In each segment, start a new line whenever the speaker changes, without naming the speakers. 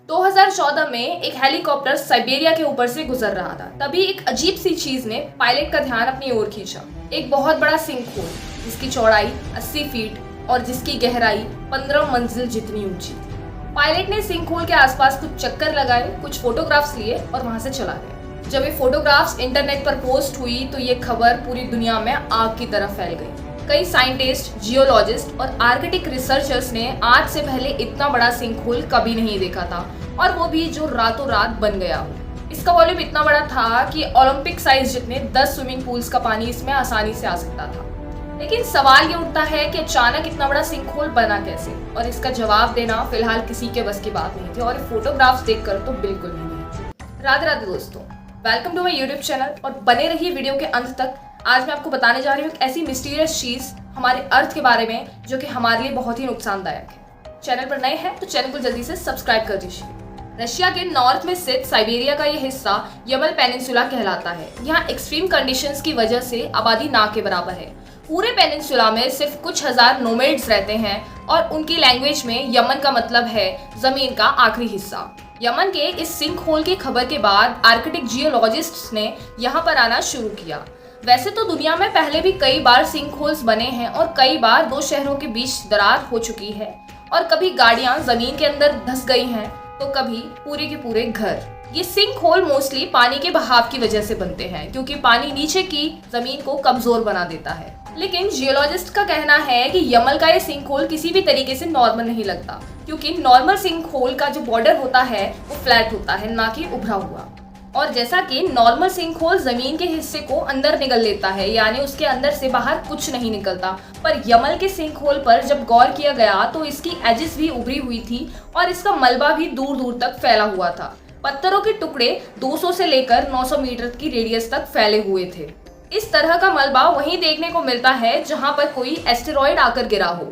2014 में एक helicopter Siberia के ऊपर से गुजर रहा था। तभी एक अजीब सी चीज ने पायलट का ध्यान अपनी ओर खींचा। एक बहुत बड़ा सिंक होल जिसकी चौड़ाई 80 फीट और जिसकी गहराई 15 मंजिल जितनी ऊंची थी। पायलट ने सिंक होल के आसपास कुछ चक्कर लगाए, कुछ फोटोग्राफ्स लिए और वहां से चला गया। जब ये फोटोग्राफ्स इंटरनेट पर पोस्ट हुई तो ये खबर पूरी दुनिया में आग की तरह फैल गई। कई साइंटिस्ट, जियोलॉजिस्ट और आर्कटिक रिसर्चर्स ने आज से पहले इतना बड़ा सिंक होल कभी नहीं देखा था, और वो भी जो रातों रात बन गया हो। इसका वॉल्यूम इतना बड़ा था कि ओलंपिक साइज जितने 10 स्विमिंग पूल्स का पानी इसमें आसानी से आ सकता था। लेकिन सवाल ये उठता है कि अचानक इतना बड़ा सिंक होल बना कैसे, और इसका जवाब देना फिलहाल किसी के बस की बात नहीं थी, और फोटोग्राफ्स देखकर तो बिल्कुल नहीं। राधे राधे दोस्तों, welcome to my YouTube channel और बने रहिए वीडियो के अंत तक। आज मैं आपको बताने जा रही हूँ एक ऐसी मिस्टीरियस चीज हमारे अर्थ के बारे में जो कि हमारे लिए बहुत ही नुकसानदायक है। चैनल पर नए हैं तो चैनल को जल्दी से सब्सक्राइब कर दीजिए। रशिया के नॉर्थ में स्थित साइबेरिया का ये हिस्सा यमल पेनिनसुला कहलाता है। यहाँ एक्सट्रीम कंडीशंस की वजह से आबादी ना के बराबर है। पूरे पेनिनसुला में सिर्फ कुछ हजार नोमैड्स रहते हैं और उनकी लैंग्वेज में यमन का मतलब है जमीन का आखिरी हिस्सा। यमन के इस सिंक होल की खबर के बाद आर्कटिक जियोलॉजिस्ट्स ने यहाँ पर आना शुरू किया। वैसे तो दुनिया में पहले भी कई बार सिंक होल्स बने हैं और कई बार दो शहरों के बीच दरार हो चुकी है, और कभी गाड़ियां जमीन के अंदर धंस गई हैं तो कभी पूरे के पूरे घर। ये सिंक होल मोस्टली पानी के बहाव की वजह से बनते हैं, क्योंकि पानी नीचे की जमीन को कमजोर बना देता है। लेकिन जियोलॉजिस्ट का कहना है कि यमल का ये सिंक होल किसी भी तरीके से नॉर्मल नहीं लगता, क्योंकि नॉर्मल सिंक होल का जो बॉर्डर होता है वो फ्लैट होता है, ना कि उभरा हुआ। और जैसा कि नॉर्मल सिंक होल जमीन के हिस्से को अंदर निगल लेता है, यानी उसके अंदर से बाहर कुछ नहीं निकलता, पर यमल के सिंक होल पर जब गौर किया गया तो इसकी एजेस भी उभरी हुई थी और इसका मलबा भी दूर दूर तक फैला हुआ था। पत्थरों के टुकड़े 200 से लेकर 900 मीटर की रेडियस तक फैले हुए थे। इस तरह का मलबा वहीं देखने को मिलता है जहाँ पर कोई एस्टेरॉयड आकर गिरा हो,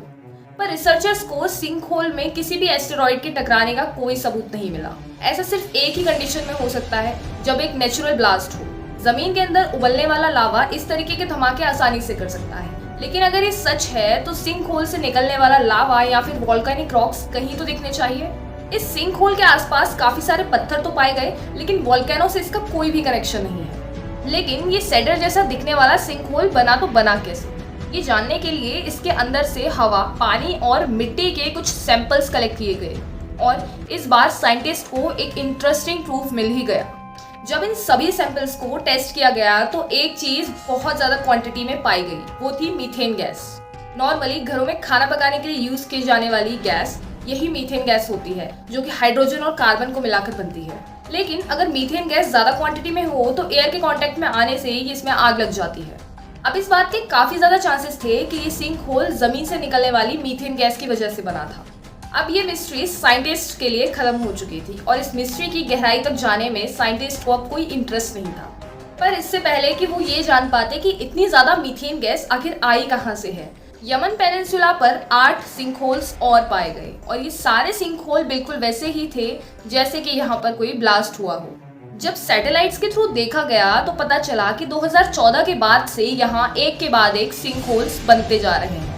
पर रिसर्चर्स को सिंक होल में किसी भी एस्टेरॉयड के टकराने का कोई सबूत नहीं मिला। ऐसा सिर्फ एक ही कंडीशन में हो सकता है, जब एक नेचुरल ब्लास्ट हो। जमीन के अंदर उबलने वाला लावा इस तरीके के धमाके आसानी से कर सकता है, लेकिन अगर ये सच है तो सिंक होल से निकलने वाला लावा या फिर वोल्केनिक रॉक्स कहीं तो दिखने चाहिए। इस सिंक होल के आसपास काफी सारे पत्थर तो पाए गए, लेकिन वोल्केनो से इसका कोई भी कनेक्शन नहीं है। लेकिन ये सेडर जैसा दिखने वाला सिंक होल बना तो बना कैसे, ये जानने के लिए इसके अंदर से हवा, पानी और मिट्टी के कुछ सैंपल्स कलेक्ट किए गए, और इस बार साइंटिस्ट को एक इंटरेस्टिंग प्रूफ मिल ही गया। जब इन सभी सैंपल्स को टेस्ट किया गया तो एक चीज बहुत ज्यादा क्वांटिटी में पाई गई, वो थी मीथेन गैस। नॉर्मली घरों में खाना पकाने के लिए यूज की जाने वाली गैस यही मीथेन गैस होती है, जो कि हाइड्रोजन और कार्बन को मिलाकर बनती है। लेकिन अगर मीथेन गैस ज्यादा क्वांटिटी में हो तो एयर के कांटेक्ट में आने से ही इसमें आग लग जाती है। अब इस बात के काफी ज्यादा चांसेस थे कि ये सिंक होल जमीन से निकलने वाली मीथेन गैस की वजह से बना था। अब ये मिस्ट्री साइंटिस्ट के लिए खत्म हो चुकी थी, और इस मिस्ट्री की गहराई तक जाने में साइंटिस्ट को अब कोई इंटरेस्ट नहीं था। पर इससे पहले कि वो ये जान पाते कि इतनी ज्यादा मीथेन गैस आखिर आई कहाँ से है, यमन पेनिनसुला पर 8 सिंक होल्स और पाए गए, और ये सारे सिंक होल बिल्कुल वैसे ही थे जैसे कि यहाँ पर कोई ब्लास्ट हुआ हो। जब सैटेलाइट्स के थ्रू देखा गया तो पता चला कि 2014 के बाद से यहाँ एक के बाद एक सिंक होल्स बनते जा रहे हैं।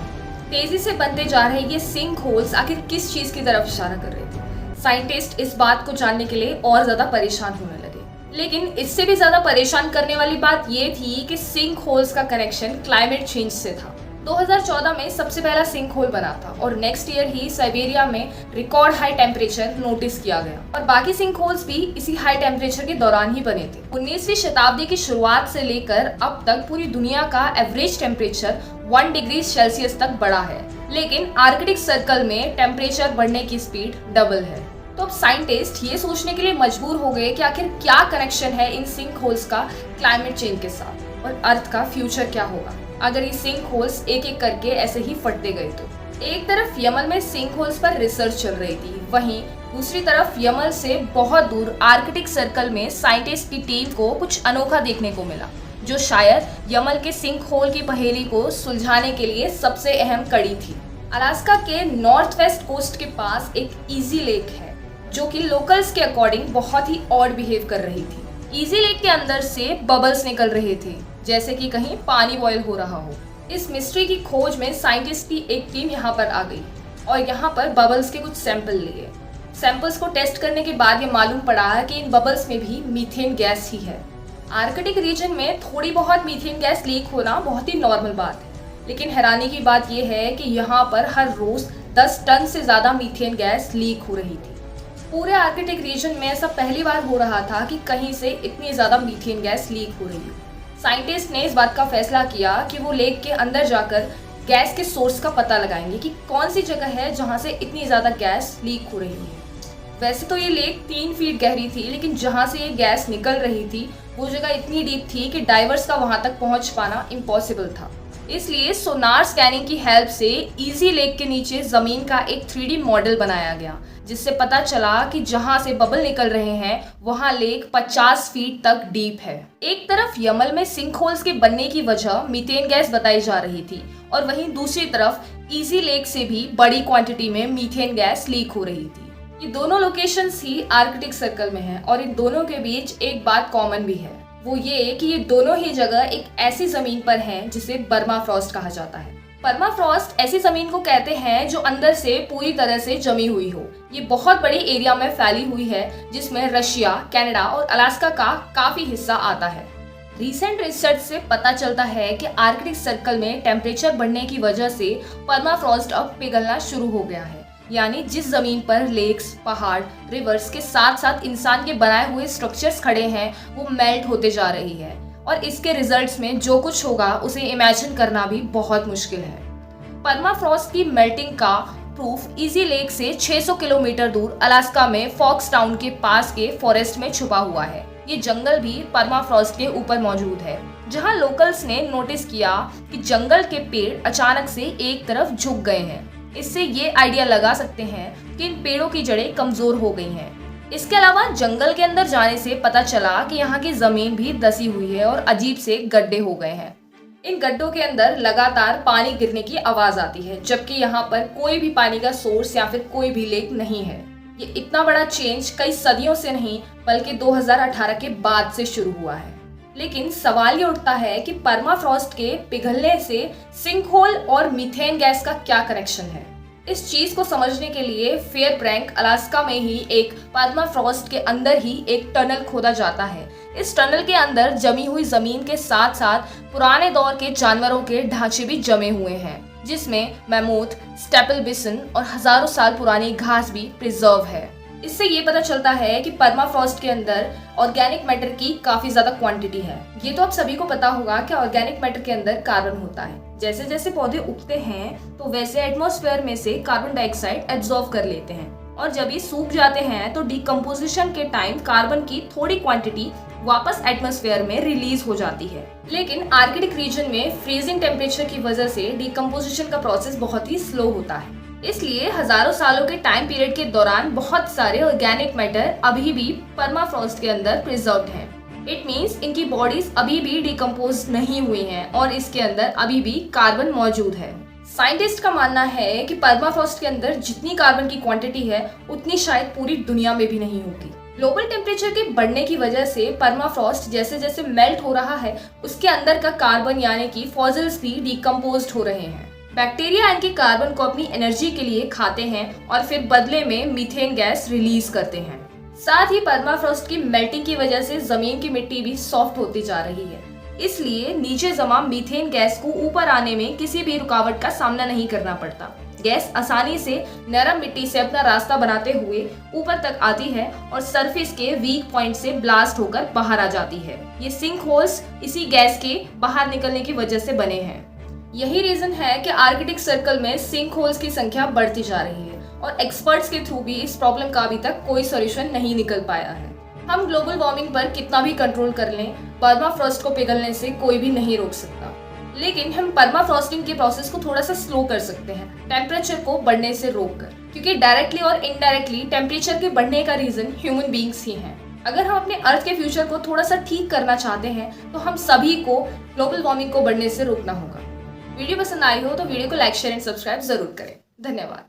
तेजी से बनते जा रहे ये सिंक होल्स आखिर किस चीज की तरफ इशारा कर रहे थे? साइंटिस्ट इस बात को जानने के लिए और ज्यादा परेशान होने लगे। लेकिन इससे भी ज्यादा परेशान करने वाली बात ये थी कि सिंक होल्स का कनेक्शन क्लाइमेट चेंज से था। 2014 में सबसे पहला सिंक होल बना था, और नेक्स्ट ईयर ही साइबेरिया में रिकॉर्ड हाई टेम्परेचर नोटिस किया गया, और बाकी सिंक होल्स भी इसी हाई टेम्परेचर के दौरान ही बने थे। 19वीं शताब्दी की शुरुआत से लेकर अब तक पूरी दुनिया का एवरेज टेम्परेचर 1 डिग्री सेल्सियस तक बढ़ा है, लेकिन आर्कटिक सर्कल में टेम्परेचर बढ़ने की स्पीड डबल है। तो अब साइंटिस्ट ये सोचने के लिए मजबूर हो गए कि आखिर क्या कनेक्शन है इन सिंक होल्स का क्लाइमेट चेंज के साथ, और अर्थ का फ्यूचर क्या होगा अगर ये सिंक होल्स एक एक करके ऐसे ही फटते गए तो। एक तरफ यमन में सिंक होल्स पर रिसर्च चल रही थी, वहीं दूसरी तरफ यमन से बहुत दूर आर्कटिक सर्कल में साइंटिस्ट की टीम को कुछ अनोखा देखने को मिला, जो शायद यमन के सिंक होल की पहेली को सुलझाने के लिए सबसे अहम कड़ी थी। अलास्का के नॉर्थ वेस्ट कोस्ट के पास एक इजी लेक है, जो कि लोकल्स के अकॉर्डिंग बहुत ही ऑड बिहेव कर रही थी। इजी लेक के अंदर से बबल्स निकल रहे थे, जैसे कि कहीं पानी बॉयल हो रहा हो। इस मिस्ट्री की खोज में साइंटिस्ट की एक टीम यहाँ पर आ गई और यहाँ पर बबल्स के कुछ सैंपल लिए। सैंपल्स को टेस्ट करने के बाद ये मालूम पड़ा कि इन बबल्स में भी मीथेन गैस ही है। आर्कटिक रीजन में थोड़ी बहुत मीथेन गैस लीक होना बहुत ही नॉर्मल बात है, लेकिन हैरानी की बात यह है कि यहाँ पर हर रोज 10 टन से ज्यादा मीथेन गैस लीक हो रही थी। पूरे आर्कटिक रीजन में ऐसा पहली बार हो रहा था कि कहीं से इतनी ज्यादा मीथेन गैस लीक हो रही है। साइंटिस्ट ने इस बात का फैसला किया कि वो लेक के अंदर जाकर गैस के सोर्स का पता लगाएंगे कि कौन सी जगह है जहाँ से इतनी ज्यादा गैस लीक हो रही है। वैसे तो ये लेक 3 फीट गहरी थी, लेकिन जहाँ से ये गैस निकल रही थी वो जगह इतनी डीप थी कि डाइवर्स का वहां तक पहुंच पाना इम्पॉसिबल था। इसलिए सोनार स्कैनिंग की हेल्प से इजी लेक के नीचे जमीन का एक 3D मॉडल बनाया गया, जिससे पता चला कि जहां से बबल निकल रहे हैं वहां लेक 50 फीट तक डीप है। एक तरफ यमल में सिंक होल्स के बनने की वजह मीथेन गैस बताई जा रही थी और वहीं दूसरी तरफ इजी लेक से भी बड़ी क्वांटिटी में मीथेन गैस लीक हो रही थी। ये दोनों लोकेशंस ही आर्कटिक सर्कल में हैं और इन दोनों के बीच एक बात कॉमन भी है, वो ये कि ये दोनों ही जगह एक ऐसी जमीन पर हैं जिसे परमाफ्रॉस्ट कहा जाता है। परमाफ्रॉस्ट ऐसी जमीन को कहते हैं जो अंदर से पूरी तरह से जमी हुई हो। ये बहुत बड़ी एरिया में फैली हुई है जिसमें रशिया, कनाडा और अलास्का का काफी हिस्सा आता है। रिसेंट रिसर्च से पता चलता है कि आर्कटिक सर्कल में टेम्परेचर बढ़ने की वजह से परमाफ्रॉस्ट अब पिघलना शुरू हो गया है। यानी जिस जमीन पर लेक्स, पहाड़, रिवर्स के साथ साथ इंसान के बनाए हुए स्ट्रक्चर्स खड़े हैं वो मेल्ट होते जा रही है और इसके रिजल्ट्स में जो कुछ होगा उसे इमेजिन करना भी बहुत मुश्किल है। परमाफ्रॉस्ट की मेल्टिंग का प्रूफ इजी लेक से 600 किलोमीटर दूर अलास्का में फॉक्स टाउन के पास के फॉरेस्ट में छुपा हुआ है। ये जंगल भी परमाफ्रॉस्ट के ऊपर मौजूद है, जहां लोकल्स ने नोटिस किया कि जंगल के पेड़ अचानक से एक तरफ झुक गए हैं। इससे ये आइडिया लगा सकते हैं कि इन पेड़ों की जड़ें कमजोर हो गई हैं। इसके अलावा जंगल के अंदर जाने से पता चला कि यहाँ की जमीन भी धसी हुई है और अजीब से गड्ढे हो गए हैं। इन गड्ढों के अंदर लगातार पानी गिरने की आवाज आती है, जबकि यहाँ पर कोई भी पानी का सोर्स या फिर कोई भी लेक नहीं है। ये इतना बड़ा चेंज कई सदियों से नहीं बल्कि 2018 के बाद से शुरू हुआ है। लेकिन सवाल ये उठता है कि परमाफ्रॉस्ट के पिघलने से सिंक होल और मीथेन गैस का क्या कनेक्शन है। इस चीज को समझने के लिए फेयरब्रैंक, अलास्का में ही एक परमाफ्रॉस्ट के अंदर ही एक टनल खोदा जाता है। इस टनल के अंदर जमी हुई जमीन के साथ साथ पुराने दौर के जानवरों के ढांचे भी जमे हुए हैं, जिसमें मैमूथ, स्टेपल बिसन और हजारों साल पुरानी घास भी प्रिजर्व है। इससे ये पता चलता है कि परमाफ्रॉस्ट के अंदर ऑर्गेनिक मैटर की काफी ज्यादा क्वांटिटी है। ये तो आप सभी को पता होगा कि ऑर्गेनिक मैटर के अंदर कार्बन होता है। जैसे जैसे पौधे उगते हैं तो वैसे एटमॉस्फेयर में से कार्बन डाइऑक्साइड एब्जॉर्ब कर लेते हैं और जब ये सूख जाते हैं तो डिकम्पोजिशन के टाइम कार्बन की थोड़ी क्वांटिटी वापस एटमॉस्फेयर में रिलीज हो जाती है। लेकिन आर्कटिक रीजन में फ्रीजिंग टेम्परेचर की वजह से डिकम्पोजिशन का प्रोसेस बहुत ही स्लो होता है। इसलिए हजारों सालों के टाइम पीरियड के दौरान बहुत सारे ऑर्गेनिक मैटर अभी भी परमाफ्रॉस्ट के अंदर प्रिजर्व्ड हैं। इट मींस इनकी बॉडीज अभी भी डिकम्पोज नहीं हुई हैं और इसके अंदर अभी भी कार्बन मौजूद है। साइंटिस्ट का मानना है कि परमाफ्रॉस्ट के अंदर जितनी कार्बन की क्वांटिटी है उतनी शायद पूरी दुनिया में भी नहीं होगी। ग्लोबल टेम्परेचर के बढ़ने की वजह से परमाफ्रॉस्ट जैसे जैसे मेल्ट हो रहा है उसके अंदर का कार्बन यानी कि फॉसिल्स भी डिकम्पोज्ड हो रहे हैं। बैक्टीरिया इनके कार्बन को अपनी एनर्जी के लिए खाते हैं और फिर बदले में मीथेन गैस रिलीज करते हैं। साथ ही परमाफ्रॉस्ट की मेल्टिंग की वजह से जमीन की मिट्टी भी सॉफ्ट होती जा रही है, इसलिए नीचे जमा मीथेन गैस को ऊपर आने में किसी भी रुकावट का सामना नहीं करना पड़ता। गैस आसानी से नरम मिट्टी से अपना रास्ता बनाते हुए ऊपर तक आती है और सरफेस के वीक पॉइंट से ब्लास्ट होकर बाहर आ जाती है। ये सिंक होल्स इसी गैस के बाहर निकलने की वजह से बने हैं। यही रीजन है कि आर्कटिक सर्कल में सिंक होल्स की संख्या बढ़ती जा रही है और एक्सपर्ट्स के थ्रू भी इस प्रॉब्लम का अभी तक कोई सॉल्यूशन नहीं निकल पाया है। हम ग्लोबल वार्मिंग पर कितना भी कंट्रोल कर लें, परमाफ्रॉस्ट को पिघलने से कोई भी नहीं रोक सकता। लेकिन हम परमाफ्रॉस्टिंग के प्रोसेस को थोड़ा सा स्लो कर सकते हैं, टेम्परेचर को बढ़ने से रोककर, क्योंकि डायरेक्टली और इनडायरेक्टली टेम्परेचर के बढ़ने का रीजन ह्यूमन बीइंग्स ही हैं। अगर हम अपने अर्थ के फ्यूचर को थोड़ा सा ठीक करना चाहते हैं तो हम सभी को ग्लोबल वार्मिंग को बढ़ने से रोकना होगा। वीडियो पसंद आई हो तो वीडियो को लाइक, शेयर एंड सब्सक्राइब जरूर करें। धन्यवाद।